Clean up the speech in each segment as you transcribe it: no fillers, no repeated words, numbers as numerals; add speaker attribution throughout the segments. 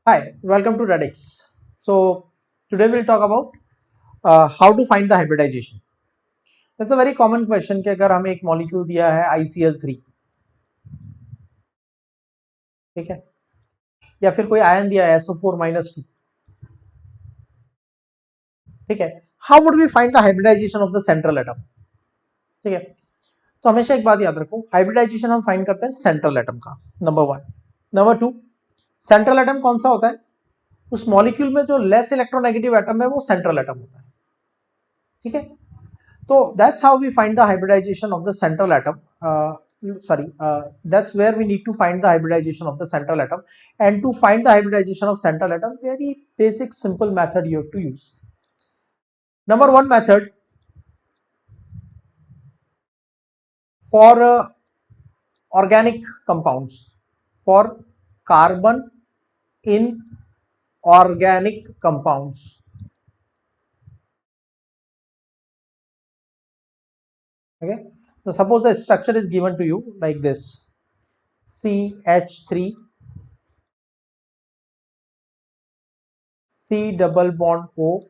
Speaker 1: Hi, welcome to Radix. So today we'll talk about how to find the hybridization. That's a very common question कि अगर हमें एक molecule दिया है ICl3, ठीक है, या फिर कोई आयन दिया है SO4-2, ठीक है, how would we find the hybridization of the central atom? ठीक है, तो हमेशा एक बात याद रखो, हाइब्रिडाइजेशन हम फाइंड करते हैं सेंट्रल एटम का, नंबर 1। नंबर 2, सेंट्रल एटम कौन सा होता है? उस मॉलिक्यूल में जो लेस इलेक्ट्रोनेगेटिव एटम है वो सेंट्रल एटम होता है, ठीक है। So that's how we find the hybridization of the central atom. That's where we need to find the hybridization of the central atom. And to find the hybridization of central atom, very basic, simple method you have to use. Number one method for organic compounds, for carbon in organic compounds. Okay. So suppose the structure is given to you like this: CH3, C double bond O,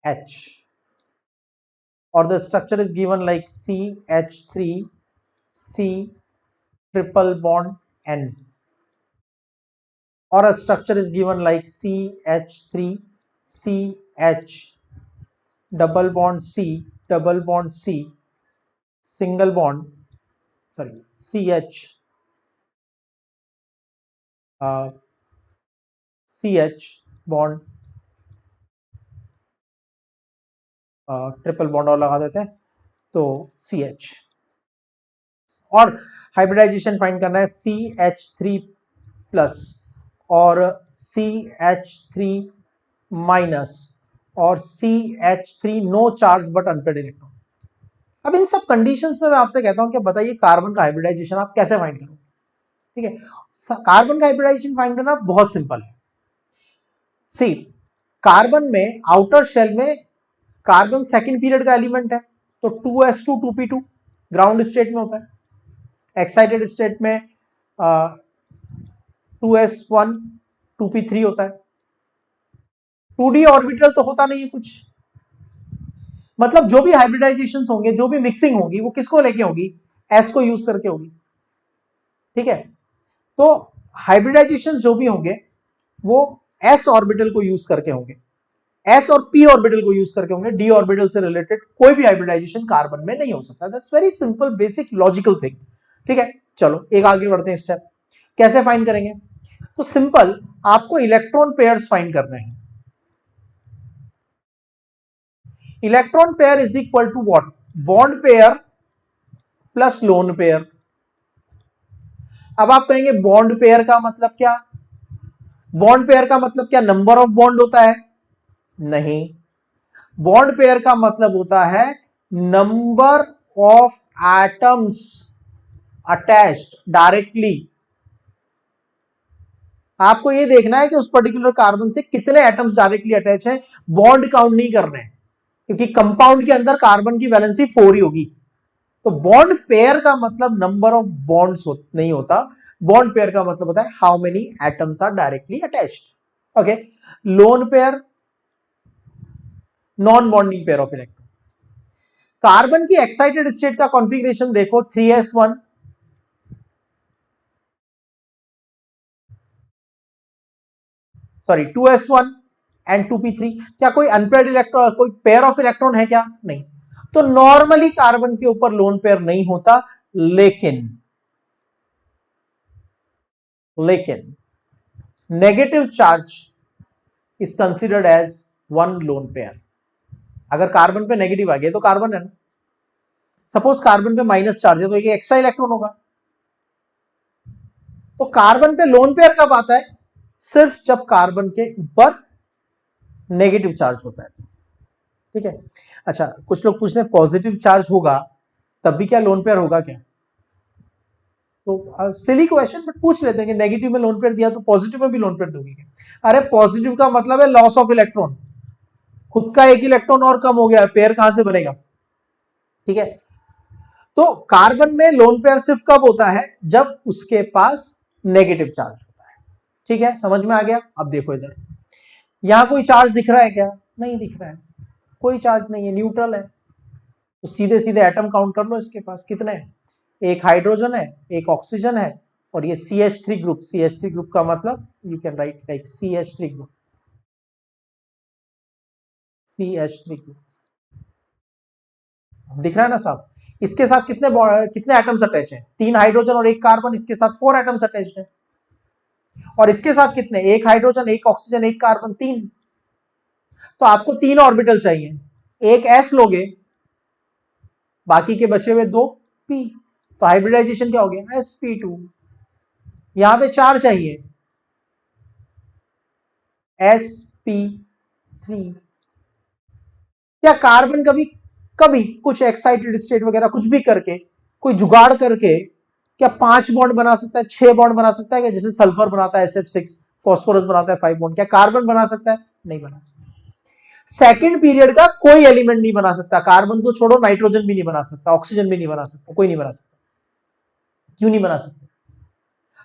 Speaker 1: H, or the structure is given like CH3, C triple bond N, or a structure is given like CH3, CH double bond C, double bond C, single bond, CH, CH bond, triple bond और लगा देते हैं तो CH, और hybridisation find करना है CH3 plus और CH3 minus और CH3 no charge but unpaired electron. अब इन सब कंडीशंस में मैं आपसे कहता हूं कि बताइए कार्बन का हाइब्रिडाइजेशन आप कैसे फाइंड करोगे? ठीक है, कार्बन का हाइब्रिडाइजेशन फाइंड करना बहुत सिंपल है। सी, कार्बन में आउटर शेल में कार्बन सेकंड पीरियड का एलिमेंट है तो 2s2 2p2 ग्राउंड स्टेट में होता है, एक्साइटेड स्टेट में 2s1 2p3 होता है। 2d ऑर्बिटल तो होता नहीं है कुछ, मतलब जो भी हाइब्रिडाइजेशन होंगे, जो भी मिक्सिंग होगी वो किसको लेके होगी? s को यूज करके होगी, ठीक है। तो हाइब्रिडाइजेशन जो भी होंगे वो s ऑर्बिटल को यूज करके होंगे, s और p ऑर्बिटल को यूज करके होंगे। d ऑर्बिटल से रिलेटेड कोई भी हाइब्रिडाइजेशन कार्बन में नहीं हो सकता। That's very simple basic logical thing, ठीक है। चलो एक आगे बढ़ते हैं स्टेप, कैसे फाइंड करेंगे? तो सिंपल, आपको इलेक्ट्रॉन पेयर्स फाइंड करने हैं। Electron pair is equal to what? Bond pair plus lone pair. अब आप कहेंगे बॉन्ड पेयर का मतलब क्या? बॉन्ड पेयर का मतलब क्या नंबर ऑफ बॉन्ड होता है? नहीं, बॉन्ड पेयर का मतलब होता है number of atoms attached directly. आपको ये देखना है कि उस पर्टिकुलर कार्बन से कितने एटम्स डायरेक्टली अटैच हैं, बॉन्ड काउंट नहीं करने, क्योंकि कंपाउंड के अंदर कार्बन की वैलेंसी 4 ही होगी। तो बॉन्ड पेयर का मतलब नंबर ऑफ बॉन्ड्स नहीं होता, बॉन्ड पेयर का मतलब होता है how many atoms are directly attached. Okay, lone pair, non bonding pair of electron. Carbon की एक्साइटेड स्टेट का कॉन्फ़िगरेशन देखो, 3s1 2s1 एंड 2p3। क्या कोई अनपेयर्ड इलेक्ट्रॉन, कोई पेयर ऑफ इलेक्ट्रॉन है क्या? नहीं। तो नॉर्मली कार्बन के ऊपर लोन पेयर नहीं होता, लेकिन negative charge is considered as one lone pair. अगर कार्बन पे नेगेटिव आ गया तो कार्बन है ना, सपोज कार्बन पे माइनस चार्ज है तो एक एक्स्ट्रा इलेक्ट्रॉन होगा। तो कार्बन पे लोन पेयर कब आता है? सिर्फ जब कार्बन के ऊपर नेगेटिव चार्ज होता है, ठीक है। अच्छा, कुछ लोग पूछते हैं पॉजिटिव चार्ज होगा तब भी क्या लोन पेयर होगा क्या? तो सिली क्वेश्चन, बट पूछ लेते हैं कि नेगेटिव में लोन पेयर दिया तो पॉजिटिव में भी लोन पेयर दोगे क्या? अरे पॉजिटिव का मतलब है लॉस ऑफ इलेक्ट्रॉन, खुद का एक इलेक्ट्रॉन और कम हो गया, पेयर कहां से बनेगा? ठीक है, तो कार्बन में लोन पेयर सिर्फ कब होता है? जब उसके पास नेगेटिव चार्ज होता है, ठीक है, समझ में आ गया। अब देखो इधर, यहां कोई चार्ज दिख रहा है क्या? नहीं दिख रहा है, कोई चार्ज नहीं है, न्यूट्रल है। तो सीधे सीधे एटम काउंट कर लो, इसके पास कितने हैं? एक हाइड्रोजन है, एक ऑक्सीजन है, और ये CH3 ग्रुप। CH3 ग्रुप का मतलब you can write like CH3 group, CH3 group. दिख रहा है ना साहब? इसके साथ कितने एटम्स अटैच हैं? 3 हाइड्रोजन और एक कार्बन, इसके साथ 4 एटम्स अटैच हैं। और इसके साथ कितने? एक हाइड्रोजन, एक ऑक्सीजन, एक कार्बन, 3। तो आपको 3 ऑर्बिटल चाहिए, एक S लोगे, बाकी के बचे हुए 2 P। तो हाइब्रिडाइजेशन क्या हो गया? sp2। यहां पे 4 चाहिए, sp3। क्या कार्बन कभी कभी कुछ एक्साइटेड स्टेट वगैरह कुछ भी करके, कोई जुगाड़ करके, क्या 5 बॉन्ड बना सकता है, 6 बॉन्ड बना सकता है क्या? जैसे सल्फर बनाता है SF6, फॉस्फोरस बनाता है 5 बॉन्ड, क्या कार्बन बना सकता है? नहीं बना सकता। सेकंड पीरियड का कोई एलिमेंट नहीं बना सकता, कार्बन तो छोड़ो, नाइट्रोजन भी नहीं बना सकता, ऑक्सीजन भी नहीं बना सकता, कोई नहीं बना सकता। क्यों नहीं बना सकता?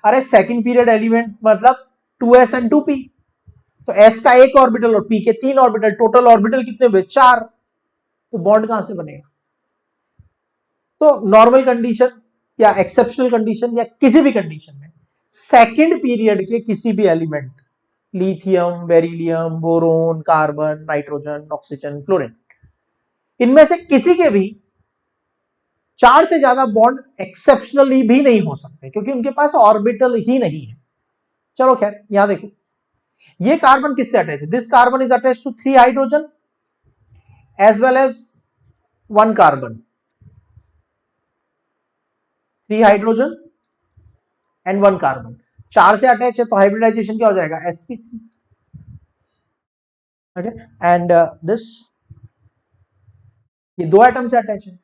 Speaker 1: अरे सेकंड पीरियड एलिमेंट मतलब 2s and 2p। तो s का एक ऑर्बिटल और p के 3 ऑर्बिटल, टोटल ऑर्बिटल कितने हुए? 4। तो बॉन्ड कहां से बनेगा? तो नॉर्मल कंडीशन या एक्सेप्शनल कंडीशन या किसी भी कंडीशन में सेकंड पीरियड के किसी भी element, lithium, beryllium, boron, carbon, nitrogen, oxygen, fluorine, इनमें से किसी के भी 4 से ज्यादा बॉन्ड एक्सेप्शनली भी नहीं हो सकते, क्योंकि उनके पास ऑर्बिटल ही नहीं है। चलो खैर, यहां देखो, ये कार्बन किससे अटैच है? This carbon is attach to 3 hydrogen as well as 1 carbon, 3 hydrogen and 1 carbon, 4 से अटैच है, तो हाइब्रिडाइजेशन क्या हो जाएगा? sp3। ओके, एंड दिस, ये 2 एटम से अटैच है।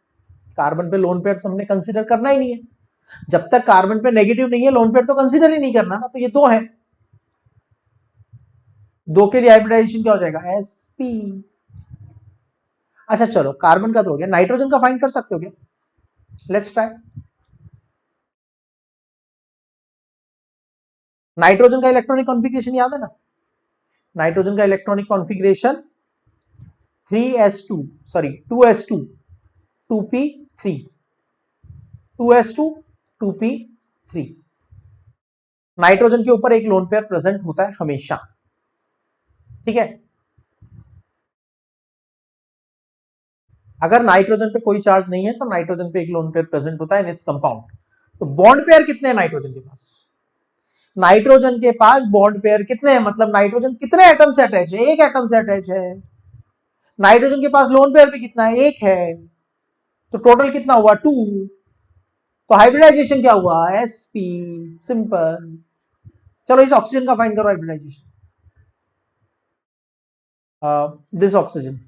Speaker 1: कार्बन पे लोन पेयर तो हमने कंसीडर करना ही नहीं है, जब तक कार्बन पे नेगेटिव नहीं है लोन पेयर तो कंसीडर ही नहीं करना ना। तो ये 2 है, 2 के लिए हाइब्रिडाइजेशन क्या हो जाएगा? sp। अच्छा चलो, कार्बन का तो हो गया, नाइट्रोजन का फाइंड कर सकते हो क्या? Let's try. नाइट्रोजन का इलेक्ट्रॉनिक कॉन्फ़िगरेशन याद है ना? नाइट्रोजन का electronic configuration 3s2, sorry 2s2 2p3, 2s2 2p3। Nitrogen के ऊपर एक लोन पेयर प्रेजेंट होता है हमेशा, ठीक है। अगर नाइट्रोजन पे कोई चार्ज नहीं है तो नाइट्रोजन पे एक लोन पेयर प्रेजेंट होता है इन इट्स कंपाउंड। तो बॉन्ड पेयर कितने हैं नाइट्रोजन के पास? नाइट्रोजन के पास बॉन्ड पेयर कितने हैं, मतलब नाइट्रोजन कितने एटम से अटैच है? एक एटम से अटैच है। नाइट्रोजन के पास लोन पेयर भी कितना है? एक है। तो टोटल कितना हुआ? 2। तो हाइब्रिडाइजेशन क्या हुआ? sp, simple. चलो इस ऑक्सीजन का फाइंड करो hybridization, this oxygen,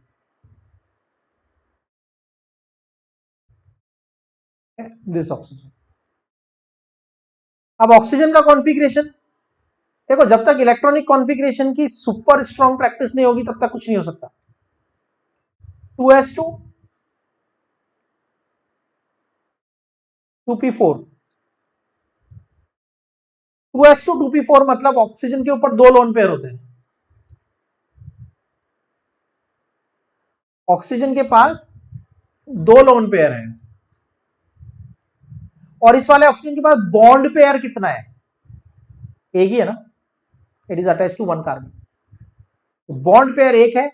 Speaker 1: this oxygen. अब ऑक्सीजन का कॉन्फ़िगरेशन देखो, जब तक इलेक्ट्रॉनिक कॉन्फ़िगरेशन की सुपर स्ट्रॉन्ग प्रैक्टिस नहीं होगी तब तक कुछ नहीं हो सकता। 2s2 2p4, 2s2 2p4 मतलब ऑक्सीजन के ऊपर 2 लोन पेयर होते हैं। ऑक्सीजन के पास 2 लोन पेयर हैं, और इस वाले ऑक्सीजन के पास बॉन्ड पेयर कितना है? एक ही है ना, it is attach to 1 carbon. Bond pair एक है,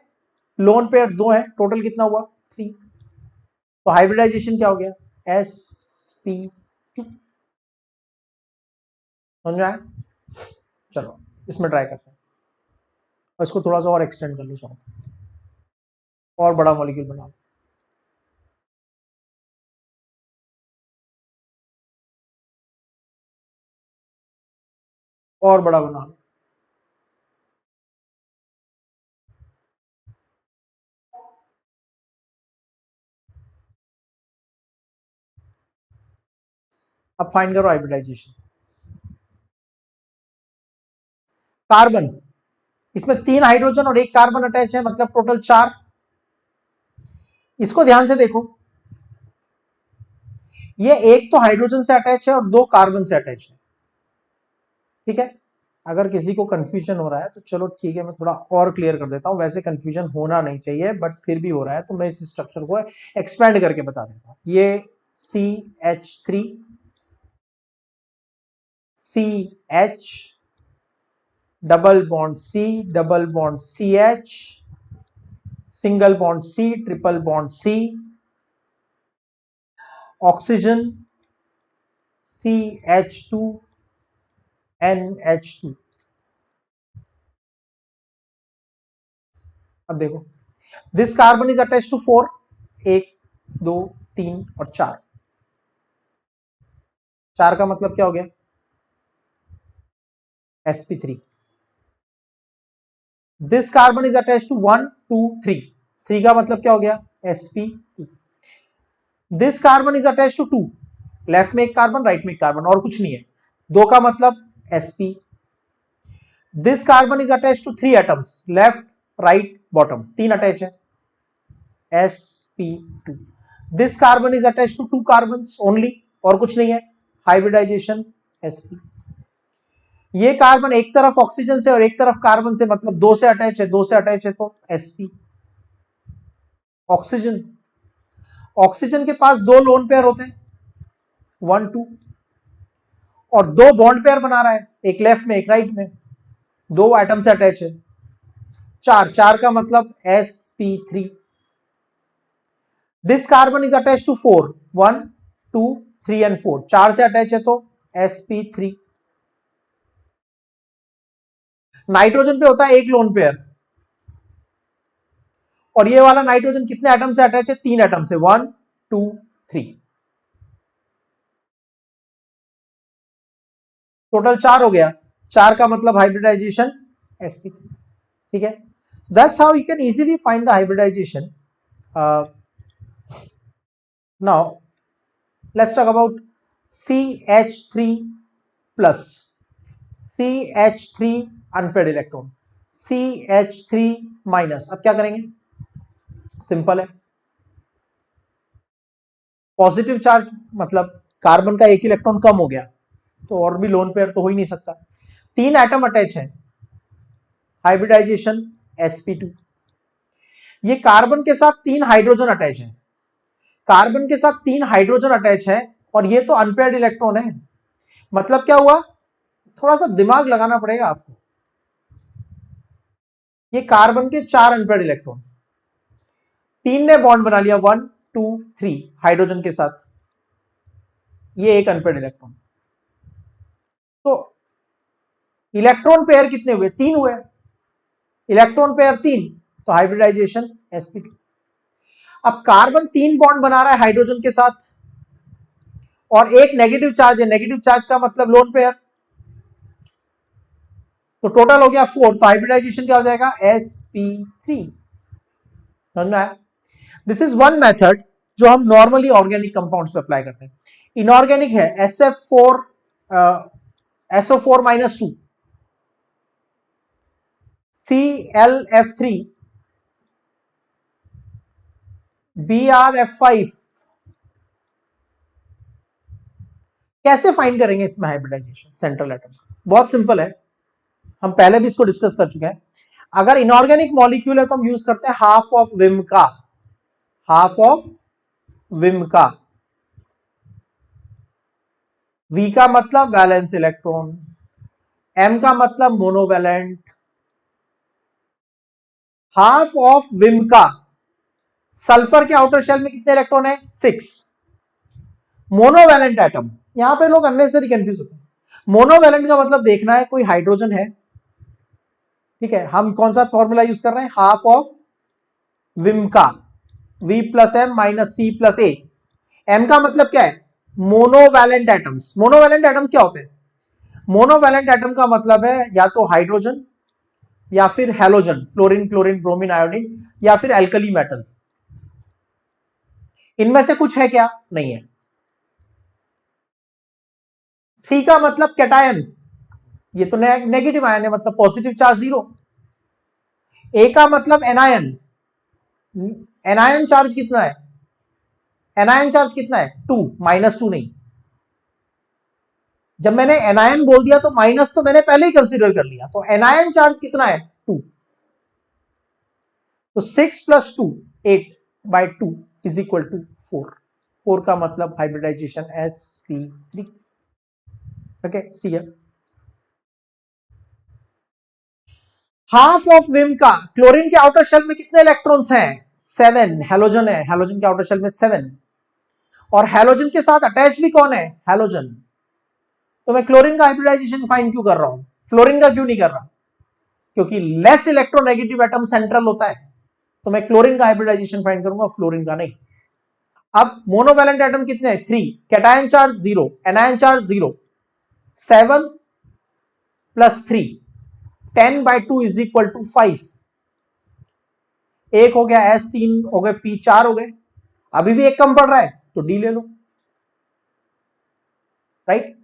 Speaker 1: लोन पेयर 2 है, टोटल कितना हुआ? 3। तो हाइब्रिडाइजेशन क्या हो गया? sp2। समझ में आया? चलो इसमें ट्राई करते हैं, और इसको थोड़ा सा और एक्सटेंड कर लो, चाहो और बड़ा मॉलिक्यूल बना लो, और बड़ा बना लो। अब फाइंड करो हाइब्रिडाइजेशन। कार्बन, इसमें 3 हाइड्रोजन और एक कार्बन अटैच है, मतलब टोटल 4। इसको ध्यान से देखो, ये एक तो हाइड्रोजन से अटैच है और 2 कार्बन से अटैच है, ठीक है। अगर किसी को कंफ्यूजन हो रहा है तो चलो ठीक है, मैं थोड़ा और क्लियर कर देता हूँ। वैसे कंफ्यूजन होना नहीं चाहिए, बट फिर भी हो रहा है तो मैं इस स्ट्रक्चर को एक्सपेंड करके बता देता हूँ। ये CH3 CH double bond C double bond CH single bond C triple bond C oxygen CH2 NH2। अब देखो, this carbon is attach to 4, 1 2 3 और 4। 4 का मतलब क्या हो गया? sp3। This carbon is attach to 1 2 3। 3 का मतलब क्या हो गया? sp2। This carbon is attach to 2, left में एक कार्बन राइट में एक कार्बन, और कुछ नहीं है। 2 का मतलब sp। This carbon is attach to 3 atoms, left right bottom, 3 attach है, sp2। This carbon is attach to 2 carbon only, और कुछ नहीं है, हाइब्रिडाइजेशन sp। ये कार्बन एक तरफ ऑक्सीजन से और एक तरफ कार्बन से, मतलब 2 से अटैच है, 2 से अटैच है तो sp। ऑक्सीजन, ऑक्सीजन के पास 2 लोन पेयर होते हैं, 1 2, और 2 बॉन्ड पेयर बना रहा है, एक लेफ्ट में एक राइट में, 2 एटम से अटैच है। 4, 4 का मतलब sp3। This carbon is attach to 4, 1 2 3 and 4, 4 से अटैच है तो sp3। नाइट्रोजन पे होता है एक लोन पेयर, और ये वाला नाइट्रोजन कितने एटम से अटैच है? 3 एटम से, 1 2 3, टोटल 4 हो गया। 4 का मतलब हाइब्रिडाइजेशन sp3। ठीक है, that's how you can easily find the hybridization. Now let's talk about CH3 plus, CH3 unpaired electron, CH3 minus. अब क्या करेंगे? सिंपल है, पॉजिटिव चार्ज मतलब कार्बन का एक इलेक्ट्रॉन कम हो गया, तो और भी लोन पेयर तो हो ही नहीं सकता। 3 एटम अटैच है, हाइब्रिडाइजेशन sp2। ये कार्बन के साथ 3 हाइड्रोजन अटैच है, कार्बन के साथ 3 हाइड्रोजन अटैच है, और ये तो अनपेयर्ड इलेक्ट्रॉन है। मतलब क्या हुआ? थोड़ा सा दिमाग लगाना पड़ेगा आपको। ये कार्बन के 4 अनपेयर्ड इलेक्ट्रॉन, 3 ने बॉन्ड बना लिया 1 2 3 हाइड्रोजन के साथ, ये एक अनपेयर्ड इलेक्ट्रॉन। तो इलेक्ट्रॉन पेयर कितने हुए? 3 हुए, इलेक्ट्रॉन पेयर 3, तो हाइब्रिडाइजेशन sp2। अब कार्बन 3 बॉन्ड बना रहा है हाइड्रोजन के साथ, और एक नेगेटिव चार्ज है, नेगेटिव चार्ज का मतलब लोन पेयर, तो टोटल हो गया 4, तो हाइब्रिडाइजेशन क्या हो जाएगा? sp3। समझ में आया? दिस इज वन मेथड जो हम नॉर्मली ऑर्गेनिक कंपाउंड्स पे अप्लाई करते हैं। इनऑर्गेनिक है SF4 SO4 -2 ClF3 BrF5। कैसे फाइंड करेंगे इसमें हाइब्रिडाइजेशन सेंट्रल एटम? बहुत सिंपल है, हम पहले भी इसको डिस्कस कर चुके हैं। अगर इनऑर्गेनिक मॉलिक्यूल है तो हम यूज करते हैं हाफ ऑफ विम का, हाफ ऑफ विम का। V का मतलब वैलेंस इलेक्ट्रॉन, M का मतलब मोनोवैलेंट, हाफ ऑफ विम का। सल्फर के आउटर शेल में कितने इलेक्ट्रॉन है? 6। मोनोवैलेंट एटम, यहां पे लोग अननेसेसरी कंफ्यूज होते हैं। मोनोवैलेंट का मतलब देखना है कोई हाइड्रोजन है, ठीक है। हम कौन सा फॉर्मूला यूज कर रहे हैं? हाफ ऑफ विम का, V plus M minus C plus A. M का मतलब क्या है? Monovalent atoms. मोनोवैलेंट एटम्स क्या होते हैं? मोनोवैलेंट एटम का मतलब है या तो हाइड्रोजन या फिर halogen, fluorine chlorine bromine iodine, या फिर एल्कली मेटल। इनमें से कुछ है क्या? नहीं है। सी का मतलब कैटायन, ये तो नेगेटिव आयन है, मतलब पॉजिटिव चार्ज 0। ए का मतलब एनायन, एनायन चार्ज कितना है? एनायन चार्ज कितना है? 2, -2 नहीं। जब मैंने एनायन बोल दिया तो माइनस तो मैंने पहले ही कंसीडर कर लिया, तो एनायन चार्ज कितना है 2, तो 6 प्लस 2 8/2 इज इक्वल टू 4। 4 का मतलब हाइब्रिडाइजेशन sp3। ओके सी है। हाफ ऑफ विम का क्लोरीन के आउटर शेल में कितने इलेक्ट्रॉन्स हैं 7, हेलोजन है, हेलोजन के आउटर शेल में 7, और हेलोजन के साथ अटैच भी कौन है हेलोजन। तो मैं क्लोरीन का हाइब्रिडाइजेशन फाइंड क्यों कर रहा हूं, फ्लोरीन का क्यों नहीं कर रहा, क्योंकि लेस इलेक्ट्रोनेगेटिव एटम सेंट्रल होता है, तो मैं क्लोरीन का हाइब्रिडाइजेशन फाइंड करूंगा, फ्लोरीन का नहीं। अब मोनोवैलेंट एटम कितने हैं 3, cation charge 0, anion charge 0, 7 plus 3 10/2 is equal to 5। एक हो गया एस, 3 हो गए पी, 4 हो गए, अभी भी एक कम पड़ रहा है तो डी ले लो, right.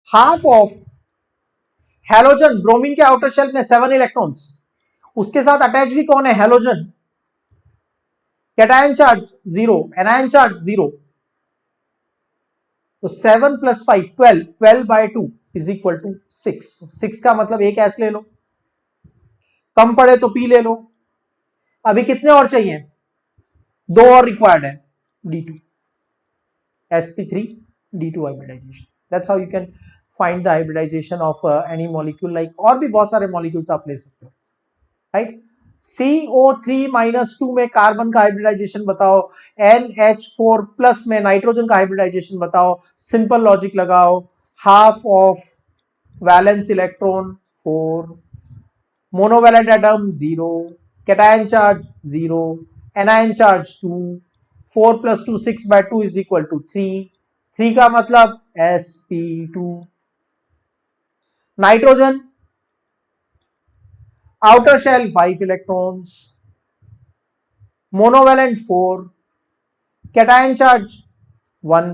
Speaker 1: Half of halogen, bromine के आउटर शेल में 7 इलेक्ट्रॉन्स, उसके साथ अटैच भी कौन है halogen, cation charge 0, anion charge 0, तो 7 प्लस 5 12, 12/2 इज इक्वल टू 6। 6 का मतलब एक एस ले लो, कम पड़े तो पी ले लो। अभी कितने और चाहिए, 2 और रिक्वायर्ड है, D2, sp3 D2 hybridization। That's how you can find the hybridization of any molecule, like और भी बहुत सारे molecules आप ले सकते हो, राइट। CO3 माइनस 2 में कार्बन का हाइब्रिडाइजेशन बताओ, NH4 प्लस में नाइट्रोजन का हाइब्रिडाइजेशन बताओ, सिंपल लॉजिक लगाओ, half of valence electron 4, monovalent atom 0, cation charge 0, anion charge 2, 4 plus 2 6/2 is equal to 3, 3 का मतलब sp2। Nitrogen outer shell 5 electrons, monovalent 4, cation charge 1,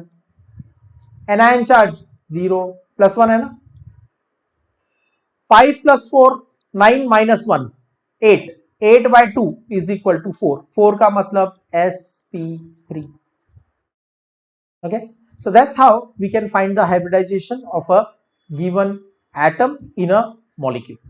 Speaker 1: anion charge 0, plus 1 है ना, 5 plus 4 9 minus 1 8, 8/2 is equal to 4, 4 का मतलब sp3। okay, so that's how we can find the hybridization of a given atom in a molecule।